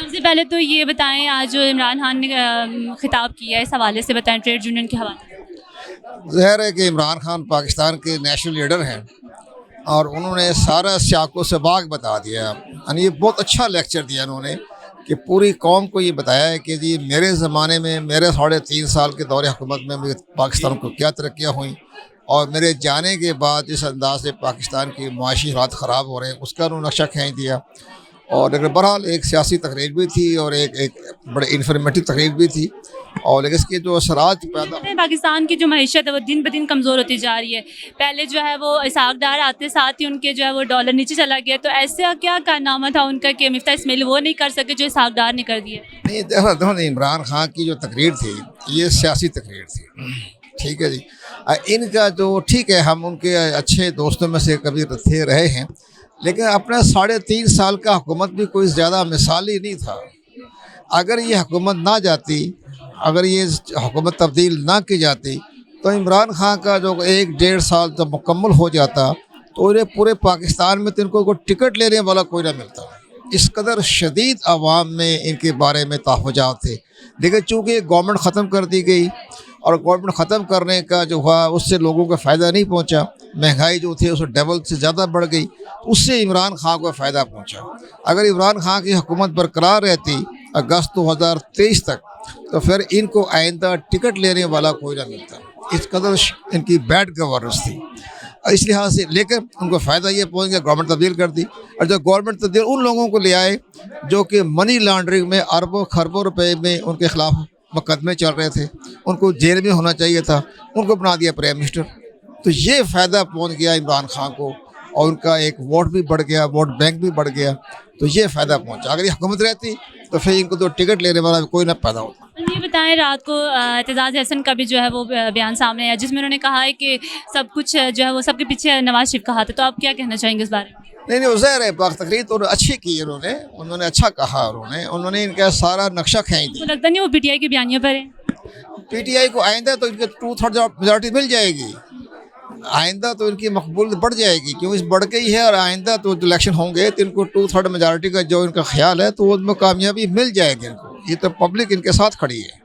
سب سے پہلے تو یہ بتائیں آج جو عمران خان نے خطاب کیا ہے اس حوالے سے بتائیں ٹریڈ یونین کے حوالے سے۔ ظاہر ہے کہ عمران خان پاکستان کے نیشنل لیڈر ہیں اور انہوں نے سارا سیاق و سباق بتا دیا، یعنی یہ بہت اچھا لیکچر دیا انہوں نے کہ پوری قوم کو یہ بتایا ہے کہ جی میرے زمانے میں میرے 3.5 سال کے دور حکومت میں پاکستان کو کیا ترقیاں ہوئیں، اور میرے جانے کے بعد جس انداز سے پاکستان کی معاشی حالات خراب ہو رہے ہیں اس کا انہوں نے نقشہ کھینچ دیا۔ اور لیکن بہرحال ایک سیاسی تقریر بھی تھی اور ایک بڑے انفارمیٹیو تقریر بھی تھی، اور لیکن اس کے جو اثرات پیدا پاکستان کی جو معیشت ہے وہ دن بدن کمزور ہوتی جا رہی ہے۔ پہلے جو ہے وہ اسحاق ڈار آتے ساتھ ہی ان کے جو ہے وہ ڈالر نیچے چلا گیا، تو ایسا کیا کارنامہ تھا ان کا کہ مفتاح اسماعیل وہ نہیں کر سکے جو اسحاق ڈار نے کر دیا؟ نہیں، دیکھو عمران خان کی جو تقریر تھی یہ سیاسی تقریر تھی، ٹھیک ہے جی۔ ان کا جو ٹھیک ہے ہم ان کے اچھے دوستوں میں سے کبھی تھے رہے ہیں، لیکن اپنا 3.5 سال کا حکومت بھی کوئی زیادہ مثالی نہیں تھا۔ اگر یہ حکومت نہ جاتی، اگر یہ حکومت تبدیل نہ کی جاتی تو عمران خان کا جو 1.5 سال جب مکمل ہو جاتا تو انہیں پورے پاکستان میں تو ان کو کوئی ٹکٹ لینے والا کوئی نہ ملتا۔ اس قدر شدید عوام میں ان کے بارے میں تحفظات تھے، لیکن چونکہ گورنمنٹ ختم کر دی گئی اور گورنمنٹ ختم کرنے کا جو ہوا اس سے لوگوں کو فائدہ نہیں پہنچا، مہنگائی جو تھی اس ڈبل سے زیادہ بڑھ گئی، اس سے عمران خان کو فائدہ پہنچا۔ اگر عمران خان کی حکومت برقرار رہتی اگست 2023 تک تو پھر ان کو آئندہ ٹکٹ لینے والا کوئی نہ ملتا۔ اس قدر ان کی بیڈ گورننس تھی، اس لحاظ سے لیکن ان کو فائدہ یہ پہنچ گیا، گورنمنٹ تبدیل کر دی، اور جب گورنمنٹ تبدیل ان لوگوں کو لے آئے جو کہ منی لانڈرنگ میں اربوں خربوں روپے میں ان کے خلاف مقدمے چل رہے تھے، ان کو جیل میں ہونا چاہیے تھا، ان کو بنا دیا پرائم منسٹر۔ تو یہ فائدہ پہنچ گیا عمران خان کو، اور ان کا ایک ووٹ بھی بڑھ گیا، ووٹ بینک بھی بڑھ گیا، تو یہ فائدہ پہنچا۔ اگر یہ حکومت رہتی تو پھر ان کو تو ٹکٹ لینے والا کوئی نہ پیدا ہوتا۔ یہ بتائیں رات کو اعتزاز احسن کا بھی جو ہے وہ بیان سامنے آیا جس میں انہوں نے کہا ہے کہ سب کچھ جو ہے وہ سب کے پیچھے نواز شریف کا ہاتھ ہے، تو آپ کیا کہنا چاہیں گے اس بارے میں؟ نہیں، ظاہر ہے تقریر تو اچھی کی انہوں نے اچھا کہا، انہوں نے ان کا سارا نقشہ کھینچ دیا۔ لگتا نہیں وہ پی ٹی آئی کی بیانیوں پر ہے؟ پی ٹی آئی کو آئندہ تو ان کے 2/3 میجارٹی مل جائے گی، آئندہ تو ان کی مقبولیت بڑھ جائے گی، کیوں اس بڑھ گئی ہے، اور آئندہ تو الیکشن ہوں گے تو ان کو 2/3 میجارٹی کا جو ان کا خیال ہے تو ان میں کامیابی مل جائے گی ان کو۔ یہ تو پبلک ان کے ساتھ کھڑی ہے۔